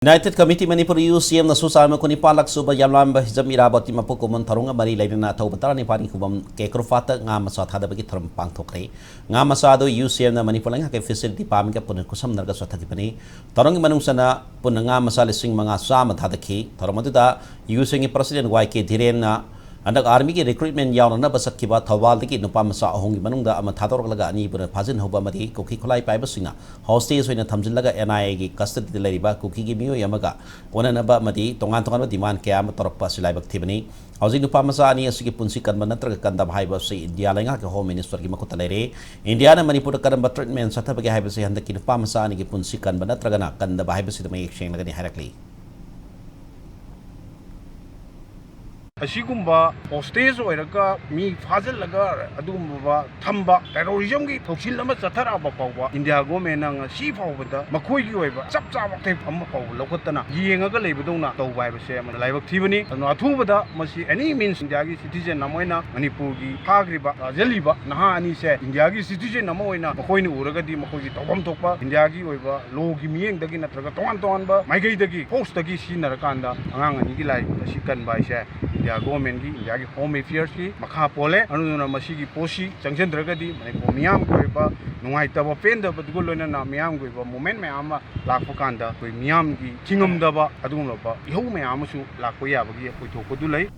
United Committee Manipuri UCM na susama ko ni Palak suba yamlam ba hijam irabati mapukuman tarunga mari lain na tau batara ni pani kubam ke krofata nga masa thada bagi tharam pangthokre nga masa do UCM na Manipur lang ke facility pam ka pun kusam narga swatha dipani tarung manung sana pun nga masa lising mga sama thada ki taramatu da UCM president YK Dhiren na Andak army ki recruitment yaw na basak ki ba thawal ki nupa masa ahong ki manung da ama thador laga ani pura phajin hoba mari koki khulai pai basinga hostage hoina thamjin laga NIA ki custody de leriba koki ki miyo yamaga ona na ba mari tongan tongan demand kya ma torok pa silai bak thibani housing nupa masa ani asiki punsi kan manatra kan da bhai ba se India lenga ke home minister ki makuta lere India na Manipur karam treatment satha bagi hai ba se handak ki nupa masa ani ki punsi kan manatra gana kan da bhai ba se mai exchange laga ni harakli Asigumba hostage oiraga mi fazil laga adumba thamba terrorism gi thoksil lama chathara ba pawba India government nang si phawbada makhoi gi oiba chap chap te amma paw lokotana yengaga leibadona tawbai ba se ma laibak thibani no athubada masi any means India gi citizen namoina Manipur gi phagriba jaliba naha ani se India gi citizen namoina makhoi ni uraga di makhoi gi tawam thokpa India gi oiba law gi miyeng dagi natraga tongan tongan ba maigai dagi post dagi sinarakanda angang ani gi lai asikan bai se India government ki India ki home affairs ki makha pole anuna masi ki posi sanction dragadi Manipur miyam ko ba nungai taba penda badgul loina na miyam ko ba moment me ama lakpo kanda ko miyam ki chingam daba adum ba iho me amasu lakpo ya bagi ko thokko du lai